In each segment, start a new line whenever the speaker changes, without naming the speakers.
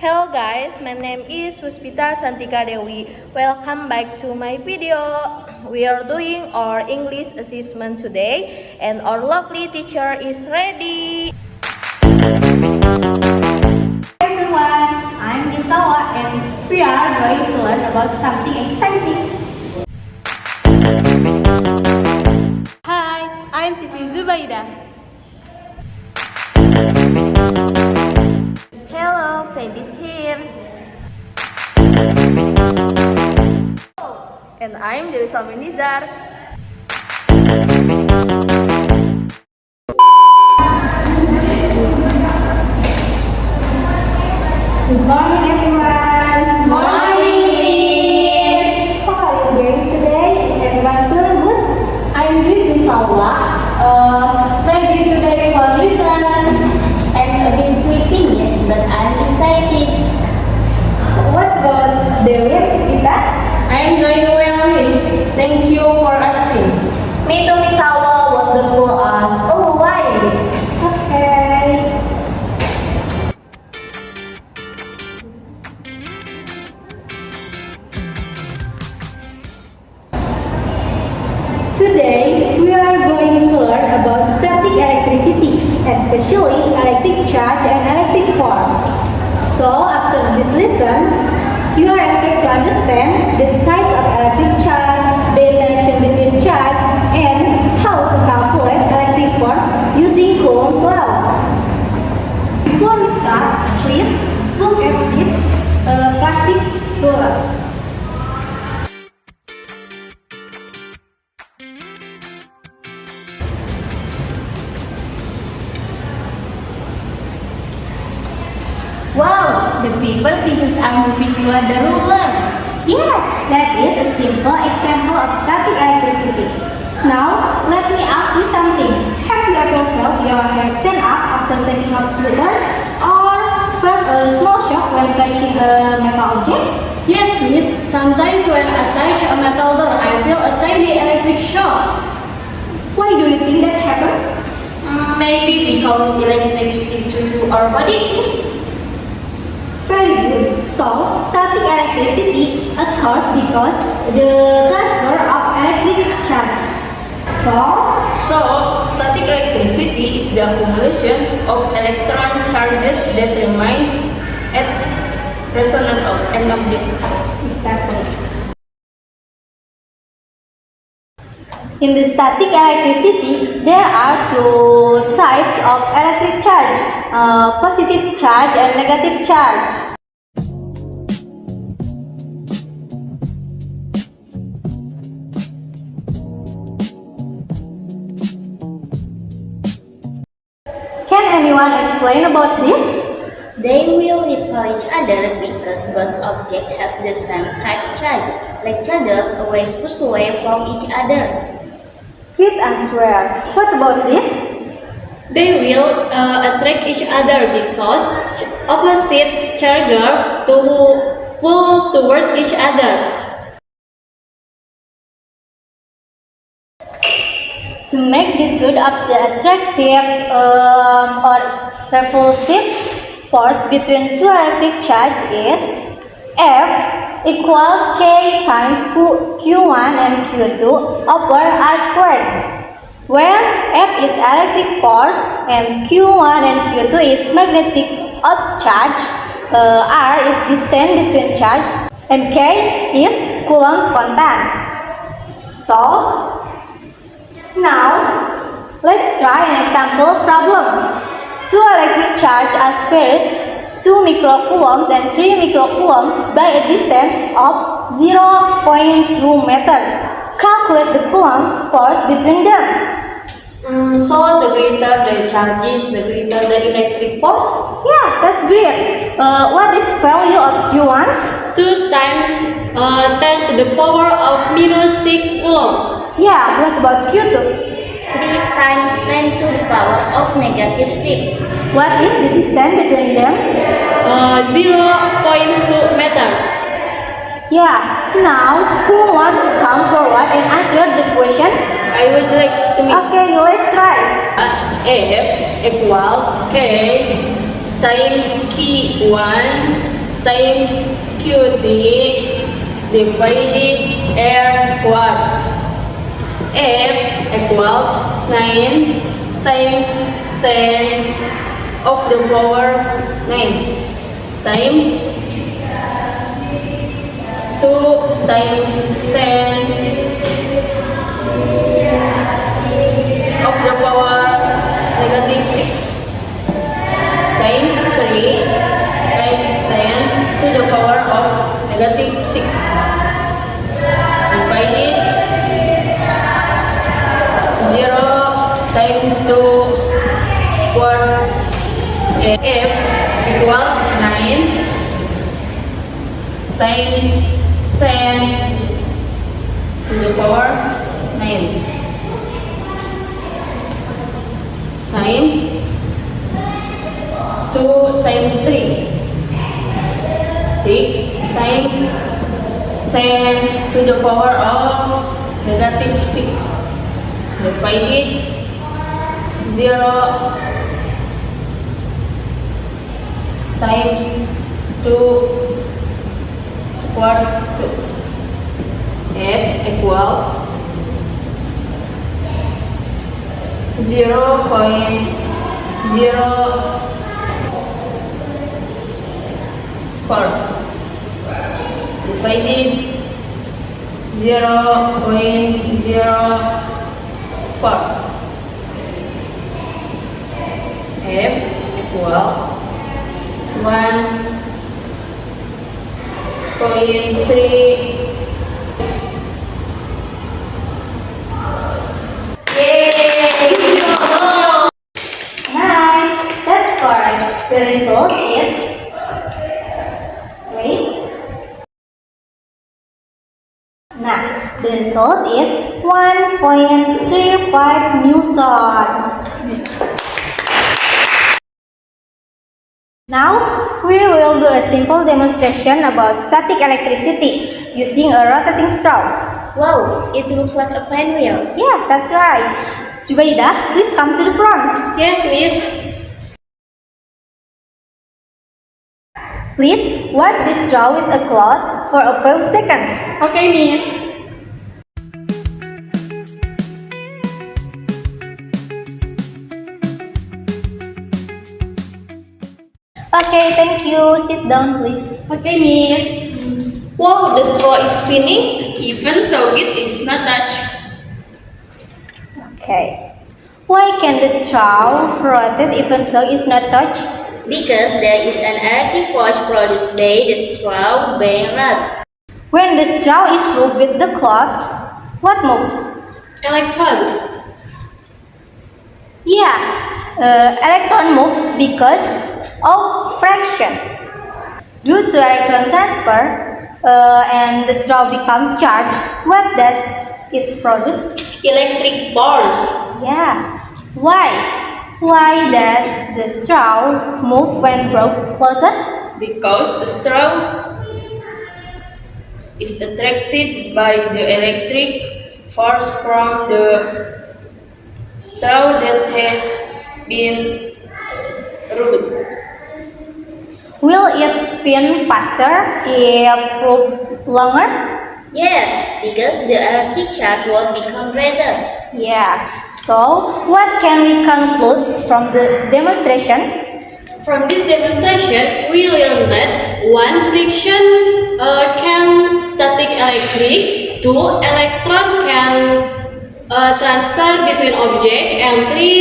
Hello guys, my name is Puspita Santika Dewi. Welcome back to my video. We are doing our English assessment today and our lovely teacher is ready.
Hi everyone, I'm Miss Tawa and we are going to learn about something exciting.
Hi, I'm Siti Zubaida. Hello, Freddy's here. And I'm Dewi Salmi Nizar.
Good morning everyone. Morning Miss. How are you doing today? Is everyone feeling good? I'm good Miss Tawa. Ready today for lesson.
I'm a bit sleepy, yes, but I'm excited.
What about Dewi and Puspita?
I'm doing well, Miss. Thank you for asking.
Me too, Miss Awa. Wonderful as always.
Okay. Today, we are going to learn about static electricity, especially electric charge and electric force. So, after this lesson, you are expected to understand the types of electric charge, the interaction between charge, and how to calculate electric force using Coulomb's law. Before we start, please look at this plastic roller.
Wow, the people pieces are moving toward the ruler.
Yeah, that is a simple example of static electricity. Now, let me ask you something. Have you ever felt your hair stand up after taking off sweater? Or felt a small shock when touching a metal object?
Yes, Miss. Sometimes when I touch a metal door, I feel a tiny electric shock.
Why do you think that happens?
Maybe because electric sticks to our bodies.
Very good. So, static electricity occurs because the transfer of electric charge.
So, static electricity is the accumulation of electron charges that remain at resonance of an object.
Exactly. In the static electricity, there are two types of electric charge, positive charge and negative charge. Can anyone explain about this?
They will repel each other because both objects have the same type charge, like charges always push away from each other.
Great answer. What about this?
They will attract each other because opposite charges to pull toward each other.
The magnitude of the attractive or repulsive force between two electric charge is F equals K times Q1 and Q2 over R squared, where F is electric force and Q1 and Q2 is magnetic charge, R is distance between charge, and K is Coulomb's constant. So, now, let's try an example problem. Two electric charges are spared 2 microcoulombs and 3 microcoulombs by a distance of 0.2 meters. Calculate the Coulomb's force between them.
So the greater the charges, the greater the electric force.
Yeah, that's great. What is value of Q1?
2 times 10 to the power of minus 6 coulomb.
Yeah, what about Q2?
3 times 10 to the power of negative 6.
What is the distance between them?
0.2 meters.
Yeah, now who wants to come forward and answer the question?
I would like to miss
Okay, let's try.
F equals K times Q1 times Q3 divided R squared. F equals 9 times 10 of the power 9 times 2 times 10 of the power negative 6 times 3 times 10 to the power of negative 6 divided 0 times 2 squared. F equals 9 times 10 to the power 9 times 2 times 3 6 times 10 to the power of negative 6 divided 0 times 2 squared 2. F equals 0.04 divided 0.04. F equals 1.3.
Nice. That's correct. The result is, wait. Nah, the result is 1.35 Newton. Now, we will do a simple demonstration about static electricity using a rotating straw.
Wow, it looks like a pinwheel.
Yeah, that's right. Jubaidah, please come to the front.
Yes, miss.
Please wipe the straw with a cloth for a few seconds.
Okay, miss.
Okay, thank you. Sit down, please.
Okay, miss.
Wow, the straw is spinning even though it is not touched.
Okay. Why can the straw rotate even though it's not touched?
Because there is an electric force produced by the straw being rubbed.
When the straw is rubbed with the cloth, what moves?
Electron.
Yeah, electron moves because of friction. Due to electron transfer, and the straw becomes charged, what does it produce?
Electric force.
Yeah. Why? Why does the straw move when brought closer?
Because the straw is attracted by the electric force from the straw that has been rubbed.
Will it spin faster if rubbed longer?
Yes, because the electric charge will become greater.
Yeah. So, what can we conclude from the demonstration?
From this demonstration, we learned that one friction can static electric, two electron can transfer between object, and three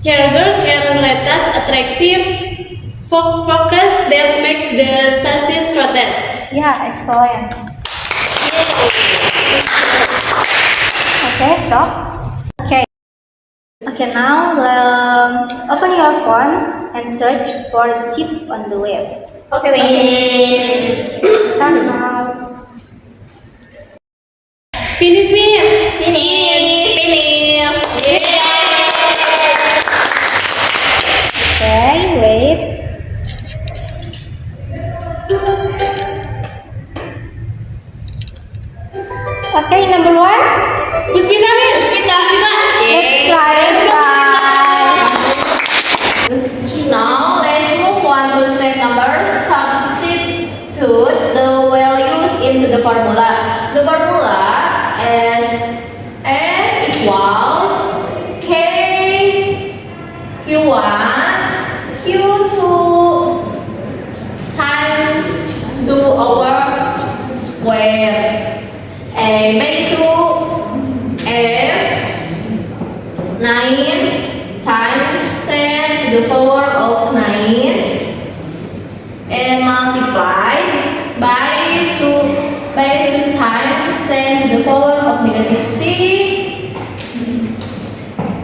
charger can attach attractive focus that makes the stasis rotate.
Yeah, excellent. Okay, stop. Okay. Okay, now open your phone and search for the chip on the web.
Okay, miss.
Start now.
Finish, miss.
Finish.
Okay, wait. Okay, number one.
Puspita, miss.
Puspita.
Let's try.
Now Q1, Q2 times 2 over square. A by 2 F 9 times 10 to the power of 9 and multiplied by 2 times 10 to the power of negative 6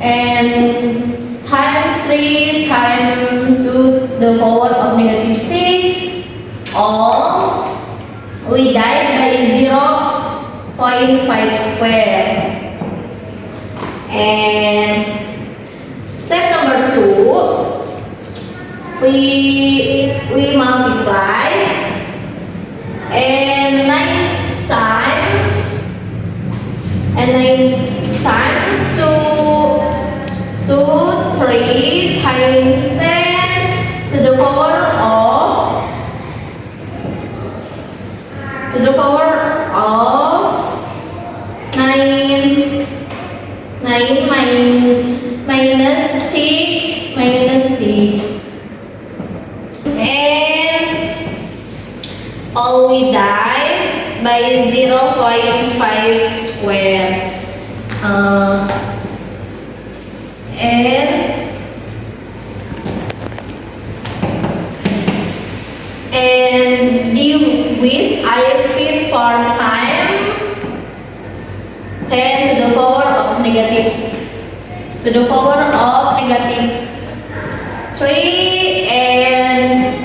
and times 3 times to the power of negative 6 all we divide by 0.5 square. And step number 2, we multiply and 9 times to 3 times 10 to the power of 9 minus 6 and all we divide by 0.5 square and with I fit for time 10 to the power of negative 3 and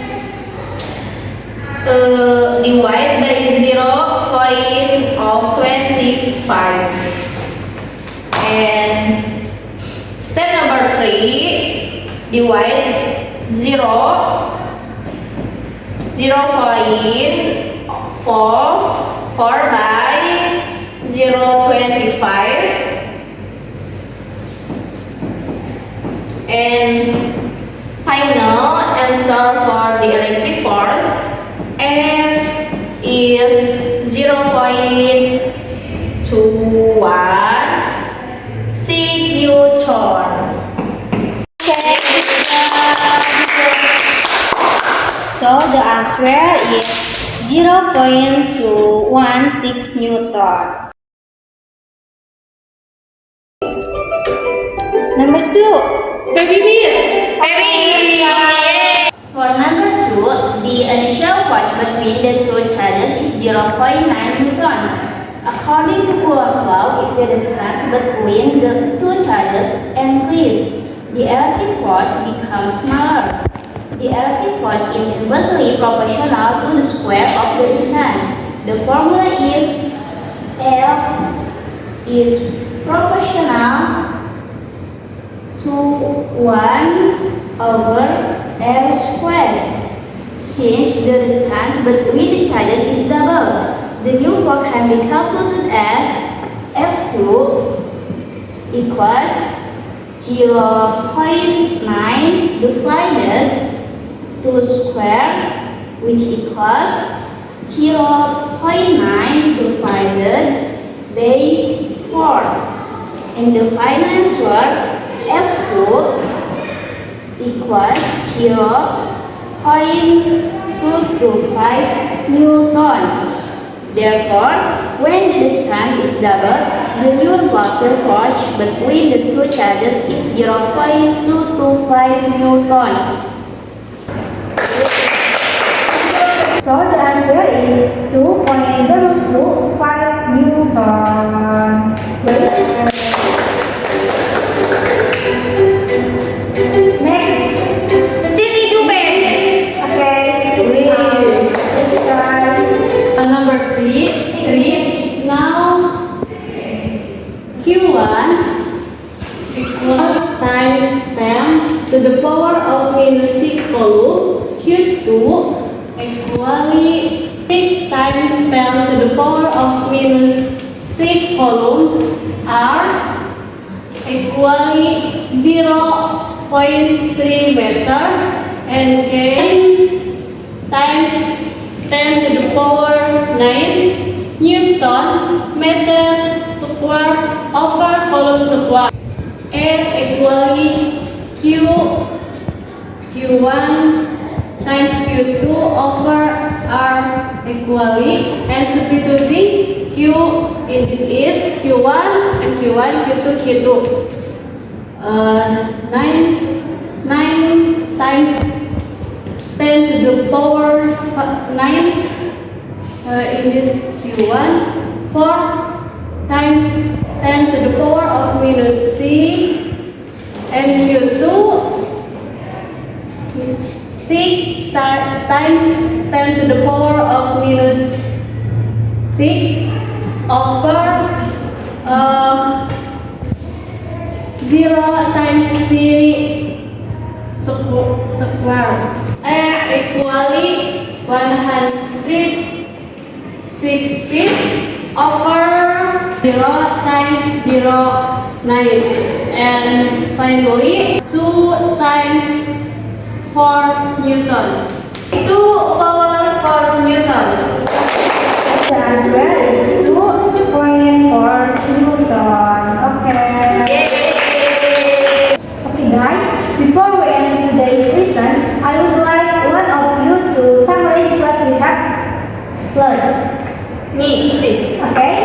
divide by 0.25 and step number 3 divide 0.4 by 0.25 and final answer for the electric force F is 0.216 Newton.
So the answer is 0.216 Newton. Number 2.
Baby Miss.
For number 2, the initial force between the two charges is 0.9 newtons. According to Coulomb's law, if the distance between the two charges increases, the electric force becomes smaller. The electric force is inversely proportional to the square of the distance. The formula is F is proportional to 1 over L squared. Since the distance between the charges is double, the new force can be calculated as F2 equals 0.9 divided 2 square, which equals 0.9 divided by 4. And the final answer F2 equals 0.225 newtons. Therefore, when the distance is double, the universal force between the two charges is 0.225 newtons.
So the answer is 2.225 Newton. Next, Siti Juben. Okay,
Number 3. Now Q1 equals times 10 to the power of minus 6 coulomb. Q2 equally 6 times 10 to the power of minus 6 coulomb are equally 0.3 meter and K times 10 to the power 9 Newton meter square over coulomb square. F equally Q Q1 times Q2 over R equally, and substituting Q in this is Q1 and Q1, Q2, Q2. 9 times 10 to the power 9 in this Q1. 4 times 10 to the power of minus 6, and Q2 6 times 10 to the power of minus 6 over 0 times 3 square. F equally 160 over 0 times 0, 9. And finally 2 times 4 Newton. 2 power 4 Newton.
The answer is 2.4 Newton. Okay guys, before we end today's lesson, I would like one of you to summarize what we have learned.
Me, please.
Okay?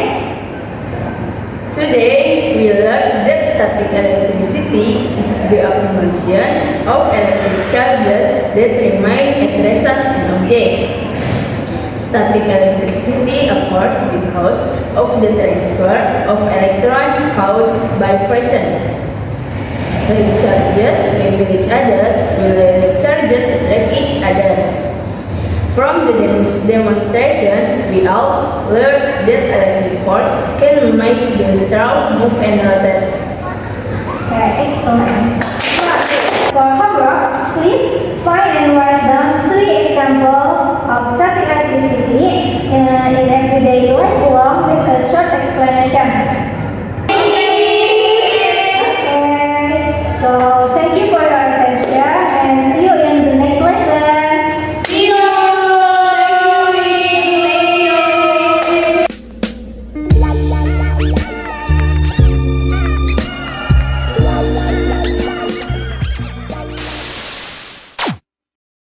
Today, we learned that static electricity is the accumulation of electric charges that remain at rest on an object. Static electricity occurs because of the transfer of electrons caused by friction. Electric charges repel each other, while electric charges attract each other. From the demonstration, we also learned that electric force can make the straw move and rotate.
Okay, excellent. For homework, please find and write down 3 examples of static electricity in everyday